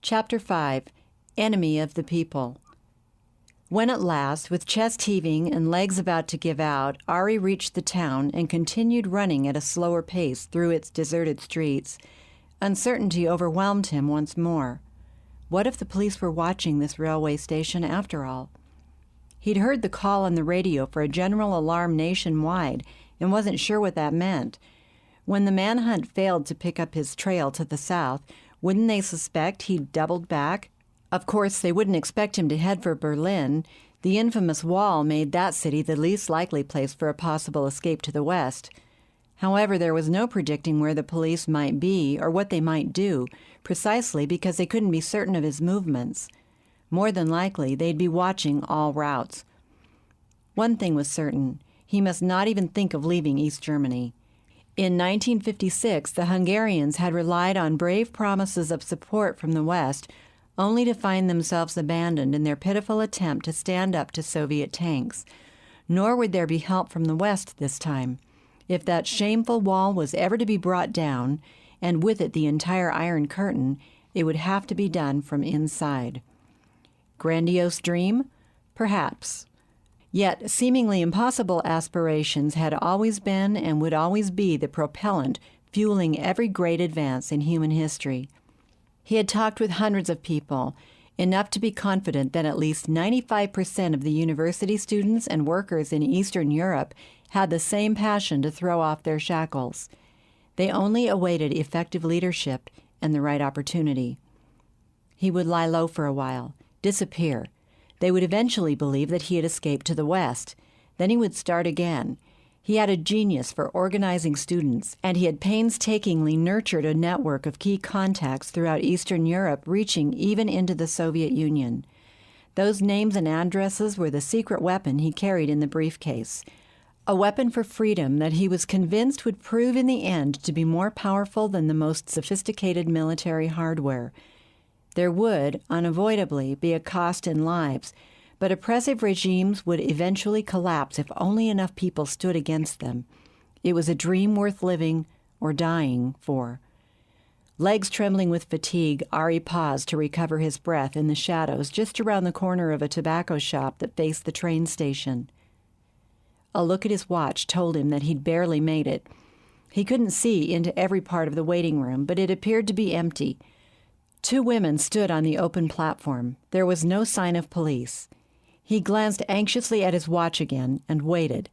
Chapter 5. Enemy of the People. When at last, with chest heaving and legs about to give out, Ari reached the town and continued running at a slower pace through its deserted streets, uncertainty overwhelmed him once more. What if the police were watching this railway station after all? He'd heard the call on the radio for a general alarm nationwide and wasn't sure what that meant. When the manhunt failed to pick up his trail to the south, wouldn't they suspect he'd doubled back? Of course, they wouldn't expect him to head for Berlin. The infamous wall made that city the least likely place for a possible escape to the west. However, there was no predicting where the police might be or what they might do, precisely because they couldn't be certain of his movements. More than likely, they'd be watching all routes. One thing was certain: he must not even think of leaving East Germany. In 1956, the Hungarians had relied on brave promises of support from the West, only to find themselves abandoned in their pitiful attempt to stand up to Soviet tanks. Nor would there be help from the West this time. If that shameful wall was ever to be brought down, and with it the entire Iron Curtain, it would have to be done from inside. Grandiose dream? Perhaps. Yet seemingly impossible aspirations had always been and would always be the propellant fueling every great advance in human history. He had talked with hundreds of people, enough to be confident that at least 95% of the university students and workers in Eastern Europe had the same passion to throw off their shackles. They only awaited effective leadership and the right opportunity. He would lie low for a while, disappear. They would eventually believe that he had escaped to the West. Then he would start again. He had a genius for organizing students, and he had painstakingly nurtured a network of key contacts throughout Eastern Europe, reaching even into the Soviet Union. Those names and addresses were the secret weapon he carried in the briefcase, a weapon for freedom that he was convinced would prove in the end to be more powerful than the most sophisticated military hardware. There would, unavoidably, be a cost in lives, but oppressive regimes would eventually collapse if only enough people stood against them. It was a dream worth living or dying for. Legs trembling with fatigue, Ari paused to recover his breath in the shadows just around the corner of a tobacco shop that faced the train station. A look at his watch told him that he'd barely made it. He couldn't see into every part of the waiting room, but it appeared to be empty. 2 women stood on the open platform. There was no sign of police. He glanced anxiously at his watch again and waited.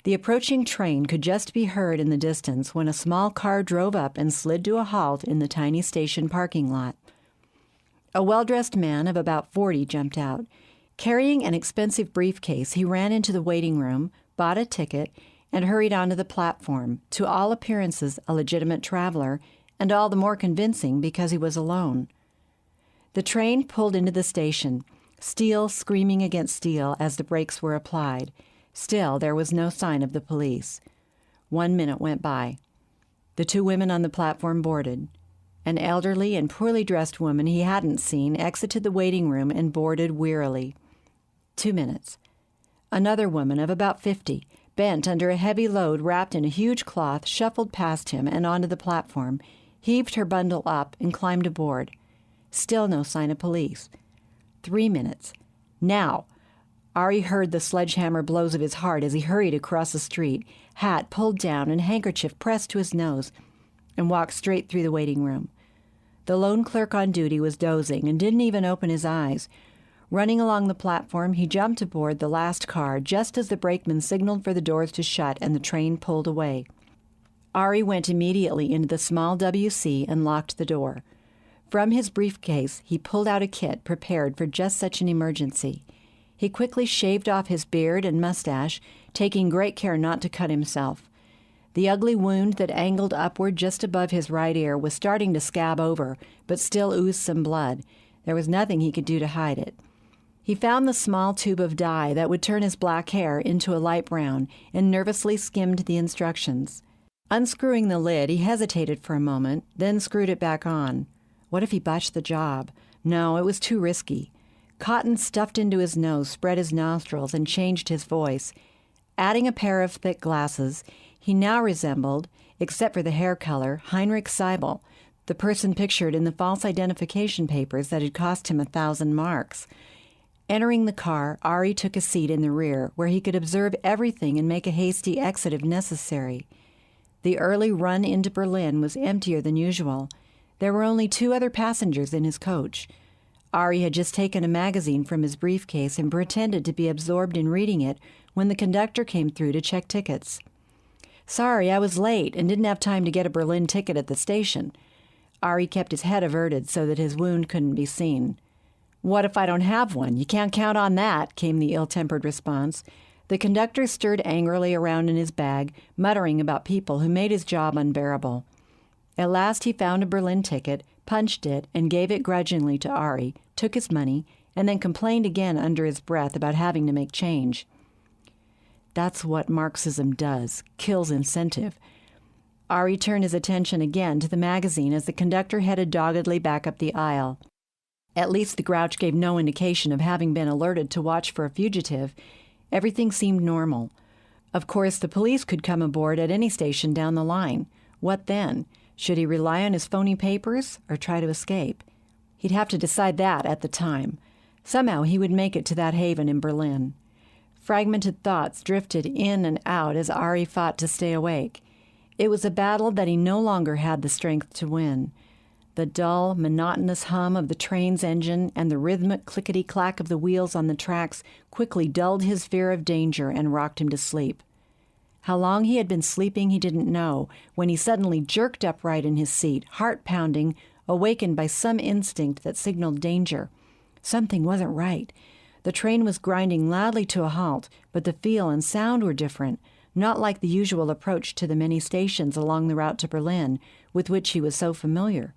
The approaching train could just be heard in the distance when a small car drove up and slid to a halt in the tiny station parking lot. A well-dressed man of about 40 jumped out. Carrying an expensive briefcase, he ran into the waiting room, bought a ticket, and hurried onto the platform, to all appearances a legitimate traveler, and all the more convincing because he was alone. The train pulled into the station, steel screaming against steel as the brakes were applied. Still, there was no sign of the police. 1 minute went by. The 2 women on the platform boarded. An elderly and poorly dressed woman he hadn't seen exited the waiting room and boarded wearily. 2 minutes. Another woman of about 50, bent under a heavy load wrapped in a huge cloth, shuffled past him and onto the platform, heaved her bundle up, and climbed aboard. Still no sign of police. 3 minutes. Now! Ari heard the sledgehammer blows of his heart as he hurried across the street, hat pulled down and handkerchief pressed to his nose, and walked straight through the waiting room. The lone clerk on duty was dozing and didn't even open his eyes. Running along the platform, he jumped aboard the last car just as the brakeman signaled for the doors to shut and the train pulled away. Ari went immediately into the small WC and locked the door. From his briefcase, he pulled out a kit prepared for just such an emergency. He quickly shaved off his beard and mustache, taking great care not to cut himself. The ugly wound that angled upward just above his right ear was starting to scab over, but still oozed some blood. There was nothing he could do to hide it. He found the small tube of dye that would turn his black hair into a light brown and nervously skimmed the instructions. Unscrewing the lid, he hesitated for a moment, then screwed it back on. What if he botched the job? No, it was too risky. Cotton stuffed into his nose spread his nostrils and changed his voice. Adding a pair of thick glasses, he now resembled, except for the hair color, Heinrich Seibel, the person pictured in the false identification papers that had cost him 1,000 marks. Entering the car, Ari took a seat in the rear, where he could observe everything and make a hasty exit if necessary. The early run into Berlin was emptier than usual. There were only 2 other passengers in his coach. Ari had just taken a magazine from his briefcase and pretended to be absorbed in reading it when the conductor came through to check tickets. "Sorry, I was late and didn't have time to get a Berlin ticket at the station." Ari kept his head averted so that his wound couldn't be seen. "What if I don't have one? You can't count on that," came the ill-tempered response. The conductor stirred angrily around in his bag, muttering about people who made his job unbearable. At last he found a Berlin ticket, punched it, and gave it grudgingly to Ari, took his money, and then complained again under his breath about having to make change. That's what Marxism does, kills incentive. Ari turned his attention again to the magazine as the conductor headed doggedly back up the aisle. At least the grouch gave no indication of having been alerted to watch for a fugitive. Everything seemed normal. Of course, the police could come aboard at any station down the line. What then? Should he rely on his phony papers or try to escape? He'd have to decide that at the time. Somehow he would make it to that haven in Berlin. Fragmented thoughts drifted in and out as Ari fought to stay awake. It was a battle that he no longer had the strength to win. The dull, monotonous hum of the train's engine and the rhythmic clickety-clack of the wheels on the tracks quickly dulled his fear of danger and rocked him to sleep. How long he had been sleeping he didn't know, when he suddenly jerked upright in his seat, heart pounding, awakened by some instinct that signaled danger. Something wasn't right. The train was grinding loudly to a halt, but the feel and sound were different, not like the usual approach to the many stations along the route to Berlin, with which he was so familiar.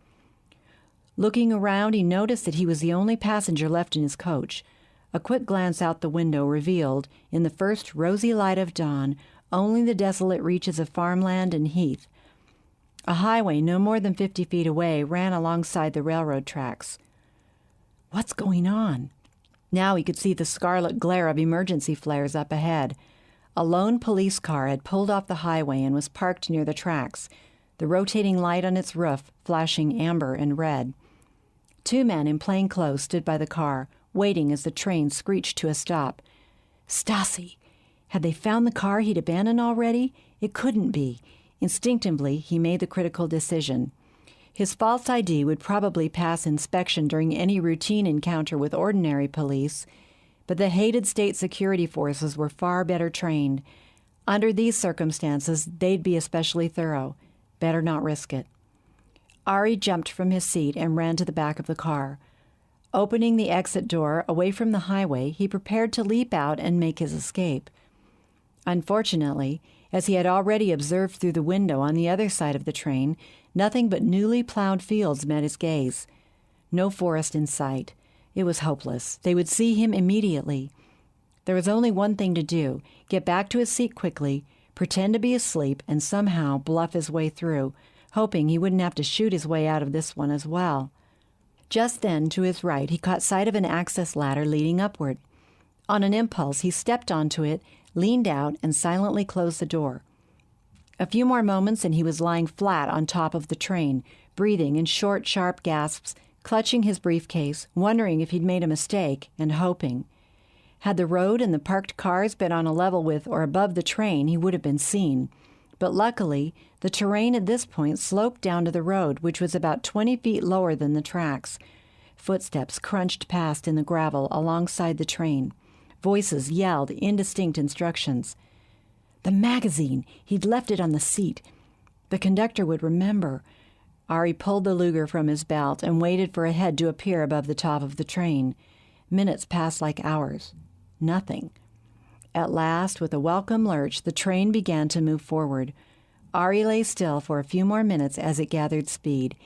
Looking around, he noticed that he was the only passenger left in his coach. A quick glance out the window revealed, in the first rosy light of dawn, only the desolate reaches of farmland and heath. A highway no more than 50 feet away ran alongside the railroad tracks. What's going on? Now he could see the scarlet glare of emergency flares up ahead. A lone police car had pulled off the highway and was parked near the tracks, the rotating light on its roof flashing amber and red. 2 men in plain clothes stood by the car, waiting as the train screeched to a stop. Stasi! Had they found the car he'd abandoned already? It couldn't be. Instinctively, he made the critical decision. His false ID would probably pass inspection during any routine encounter with ordinary police, but the hated state security forces were far better trained. Under these circumstances, they'd be especially thorough. Better not risk it. Ari jumped from his seat and ran to the back of the car. Opening the exit door away from the highway, he prepared to leap out and make his escape. Unfortunately, as he had already observed through the window on the other side of the train, nothing but newly plowed fields met his gaze. No forest in sight. It was hopeless. They would see him immediately. There was only one thing to do: get back to his seat quickly, pretend to be asleep, and somehow bluff his way through, hoping he wouldn't have to shoot his way out of this one as well. Just then, to his right, he caught sight of an access ladder leading upward. On an impulse, he stepped onto it, leaned out, and silently closed the door. A few more moments and he was lying flat on top of the train, breathing in short, sharp gasps, clutching his briefcase, wondering if he'd made a mistake, and hoping. Had the road and the parked cars been on a level with or above the train, he would have been seen. But luckily, the terrain at this point sloped down to the road, which was about 20 feet lower than the tracks. Footsteps crunched past in the gravel alongside the train. Voices yelled indistinct instructions. The magazine! He'd left it on the seat. The conductor would remember. Ari pulled the Luger from his belt and waited for a head to appear above the top of the train. Minutes passed like hours. Nothing. At last, with a welcome lurch, the train began to move forward. Ari lay still for a few more minutes as it gathered speed.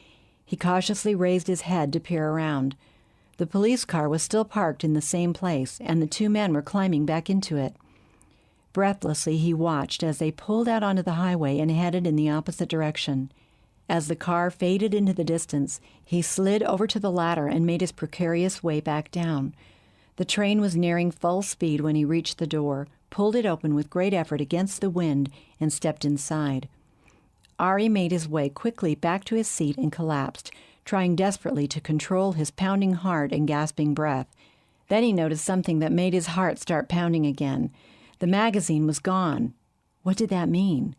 He cautiously raised his head to peer around. The police car was still parked in the same place, and the 2 men were climbing back into it. Breathlessly, he watched as they pulled out onto the highway and headed in the opposite direction. As the car faded into the distance, he slid over to the ladder and made his precarious way back down. The train was nearing full speed when he reached the door, pulled it open with great effort against the wind, and stepped inside. Ari made his way quickly back to his seat and collapsed, trying desperately to control his pounding heart and gasping breath. Then he noticed something that made his heart start pounding again. The magazine was gone. What did that mean?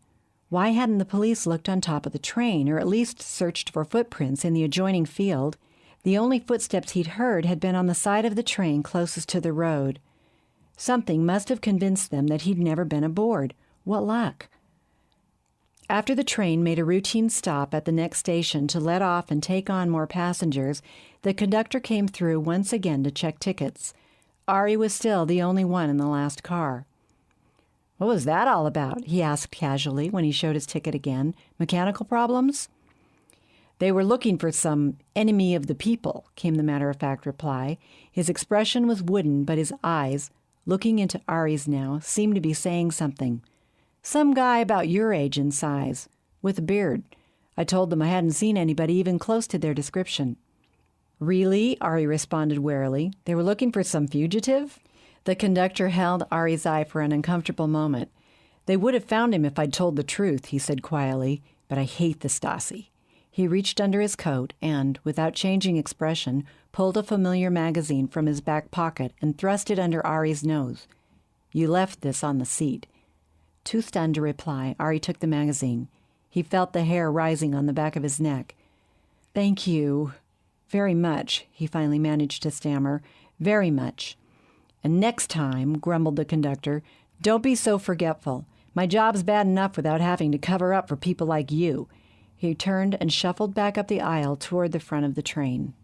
Why hadn't the police looked on top of the train, or at least searched for footprints in the adjoining field? The only footsteps he'd heard had been on the side of the train closest to the road. Something must have convinced them that he'd never been aboard. What luck! After the train made a routine stop at the next station to let off and take on more passengers, the conductor came through once again to check tickets. Ari was still the only one in the last car. "What was that all about?" he asked casually when he showed his ticket again. "Mechanical problems?" "They were looking for some enemy of the people," came the matter-of-fact reply. His expression was wooden, but his eyes, looking into Ari's now, seemed to be saying something. "Some guy about your age and size, with a beard. I told them I hadn't seen anybody even close to their description." "Really?" Ari responded warily. "They were looking for some fugitive?" The conductor held Ari's eye for an uncomfortable moment. "They would have found him if I'd told the truth," he said quietly, "but I hate the Stasi." He reached under his coat and, without changing expression, pulled a familiar magazine from his back pocket and thrust it under Ari's nose. "You left this on the seat." Too stunned to reply, Ari took the magazine. He felt the hair rising on the back of his neck. "Thank you very much," he finally managed to stammer. "Very much." "And next time," grumbled the conductor, "don't be so forgetful. My job's bad enough without having to cover up for people like you." He turned and shuffled back up the aisle toward the front of the train.